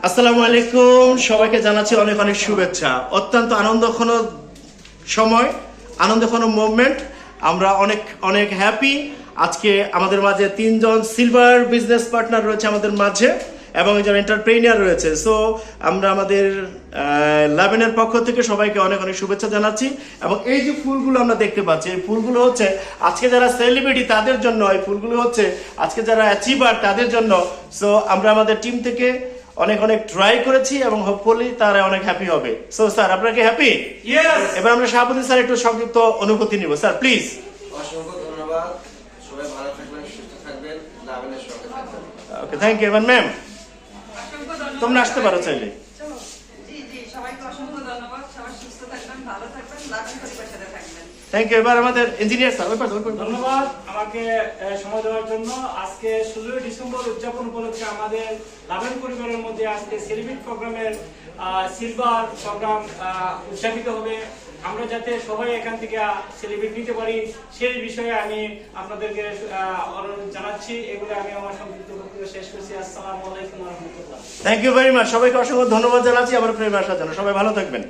আসসালামু আলাইকুম, সবাইকে জানাচ্ছি অনেক অনেক শুভেচ্ছা। অত্যন্ত আনন্দঘন সময়, আনন্দঘন মুভমেন্ট। আমরা অনেক অনেক হ্যাপি। আজকে আমাদের মাঝে 3 জন সিলভার বিজনেস পার্টনার রয়েছে আমাদের মাঝে এবং একজন এন্টারপ্রেনিয়ার রয়েছে। সো আমরা আমাদের লাভেনের পক্ষ থেকে সবাইকে অনেক অনেক শুভেচ্ছা জানাচ্ছি। এবং এই যে ফুলগুলো আমরা দেখতে পাচ্ছি, এই ফুলগুলো হচ্ছে আজকে যারা সেলিব্রিটি তাদের জন্য, এই ফুলগুলো হচ্ছে আজকে যারা অ্যাচিভার তাদের জন্য। সো আমরা আমাদের টিম থেকে অনেক অনেক ট্রাই করেছি এবং হোপফুলি তারা অনেক হ্যাপি হবে। সো স্যার, আপনারা কি হ্যাপি? ইয়েস। এবার আমরা সভাপতি স্যার একটু সংক্ষিপ্ত অনুভূতি নিব। Sir please. অসংখ্য ধন্যবাদ। সবাই ভালো থাকবেন, সুস্থ থাকবেন, লাভেনের সঙ্গে থাকবেন। ওকে, থ্যাংক ইউ। এবার ম্যাম তোমরা আসতে পারো চাইলে। জি জি, সবাইকে অসংখ্য ধন্যবাদ। সবাই সুস্থ থাকবেন, ভালো থাকবেন, লাভেন পরিবারের সাথে থাকবেন। Thank you. এবার আমাদের ইঞ্জিনিয়ার স্যার ওই পাশে। ধন্যবাদ আমাকে সময় দেওয়ার জন্য। আজকে 16 ডিসেম্বর উদযাপন উপলক্ষে আমাদের লাভেন পরিবারের মধ্যে আজকে সেলিব্রেট প্রোগ্রামের সিলভার প্রোগ্রাম উদযাপিত হবে। আমরা যাতে সবাই এখান থেকে সেলিব্রেট নিতে পারি সেই বিষয়ে আমি আপনাদেরকে অনুরোধ জানাচ্ছি। এগুলো আমি আমার সংক্ষিপ্ত বক্তব্য শেষ করছি। আসসালামু আলাইকুম ওয়া রাহমাতুল্লাহ। Thank you very much. সবাইকে অসংখ্য ধন্যবাদ জানাচ্ছি। আবার প্রেম আসার জন্য সবাই ভালো থাকবেন।